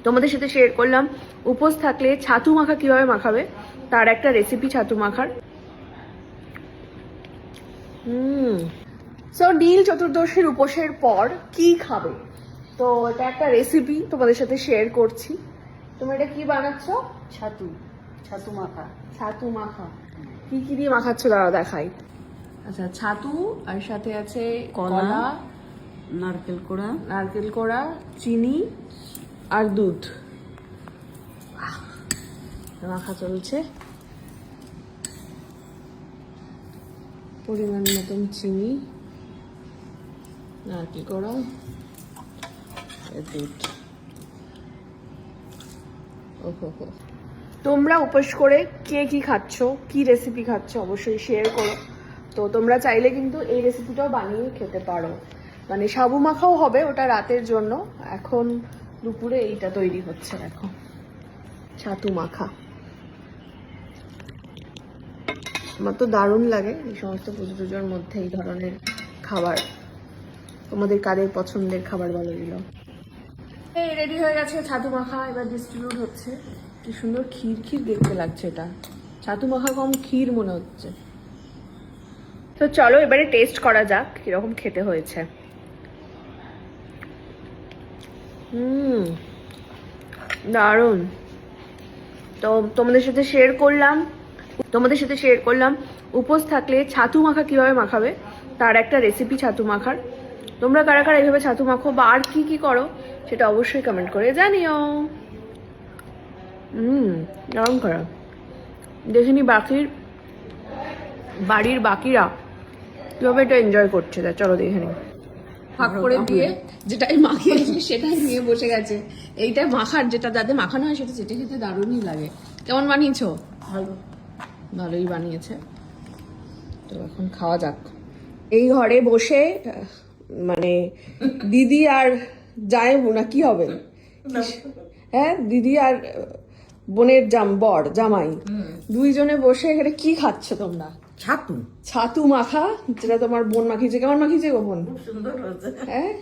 তোমাদের সাথে শেয়ার করলাম উপোস থাকলে ছাতু মাখা কিভাবে মাখাবে তার একটা রেসিপি ছাতু মাখার। সো নীল চতুর্দশীর উপোসের পর কি খাবে, তো এটা একটা রেসিপি তোমাদের সাথে শেয়ার করছি। তোমরা এটা কি বানাচ্ছ? ছাতু ছাতু মাখা। ছাতু মাখা কি কি দিয়ে মাখাচ্ছ দাঁড়াও দেখাই। আচ্ছা, ছাতু আর সাথে আছে কলা, নারকেল কোড়া, নারকেল কোড়া, চিনি আর দুধ। মাখা চলছে, পরিমাণ মতন চিনি, নারকেল কোড়া, দুধ। ওহো, তোমরা উপোস করে কে কি খাচ্ছ, কি রেসিপি খাচ্ছ অবশ্যই শেয়ার করো। তো তোমরা চাইলে কিন্তু এই রেসিপিটাও বানিয়ে খেতে পারো, মানে সাবু মাখাও হবে, ওটা রাতের জন্য। এখন দুপুরে এইটা তৈরি হচ্ছে, এখন ছাতু মাখা। আমার তো দারুণ লাগে এই সমস্ত পুজো টুজোর মধ্যে এই ধরনের খাবার। তোমাদের কাদের পছন্দের খাবার বলো দিল। এই রেডি হয়ে গেছে ছাতু মাখা, এবার ডিস্ট্রিবিউট হচ্ছে। কি সুন্দর ক্ষীর ক্ষীর দেখতে লাগছে, এটা ছাতু মাখা কম ক্ষীর মনে হচ্ছে। তো চলো এবারে টেস্ট করা যাক কিরকম খেতে হয়েছে। দারুণ। তো তোমাদের সাথে শেয়ার করলাম উপোস থাকলে ছাতু মাখা কিভাবে মাখাবে তার একটা রেসিপি ছাতু মাখার। তোমরা কারা কারা এইভাবে ছাতু মাখো বা আর কি কি করো সেটা অবশ্যই কমেন্ট করে জানিও। দারুণ করা। দেখিনি বাড়ির বাকিরা কিভাবে এটা এনজয় করছে, তা চলো দেখে নিই। ভাগ করে দিয়ে যেটাই মাখিয়েছি সেটাই নিয়ে বসে গেছে। এইটা মাখার যেটা যাদের মাখানো হয় সেটা চেটে খেতে দারুণই লাগে। কেমন বানিয়েছো? ভালোই বানিয়েছে। তো এখন খাওয়া যাক। এই ঘরে বসে মানে দিদি আর জামাইবু না কি হবে, হ্যাঁ দিদি আর বোনের জামাই দুইজনে বসে এখানে কি খাচ্ছ তোমরা? ছাতু মাখা, যেটা তোমার বোন মাখিয়েছে। কেমন মাখিয়েছে গো বোন? সুন্দর হয়েছে। হ্যাঁ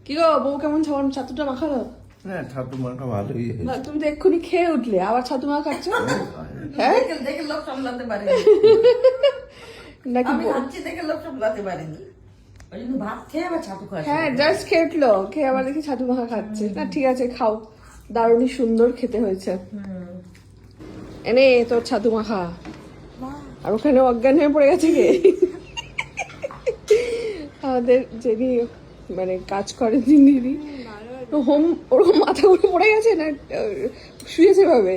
কি গো বউ, কেমন ছাতুটা মাখালো? হ্যাঁ, ছাতু মাখা ভালোই হয়েছে। তুমি তো এক্ষুনি খেয়ে উঠলে, আবার ছাতু মাখা খাচ্ছ? হ্যাঁ দেখে লোক সামলাতে পারে নাকি? দেখে লোক সামলাতে পারেনি, ওই জন্য ভাত খেয়ে আবার ছাতু খায়। হ্যাঁ জাস্ট খেয়ে উঠলো, খেয়ে আবার দেখি ছাতু মাখা খাচ্ছে। না ঠিক আছে, খাও, দারুণই সুন্দর খেতে হয়েছে। এনে তোর ছাতু মাখা। আর ওখানে অজ্ঞান হয়ে পড়ে গেছে কে? আমাদের যিনি মানে কাজ করে দিদি, ওরকম মাথা ঘুরে পড়ে গেছে না শুয়েছে ভাবে।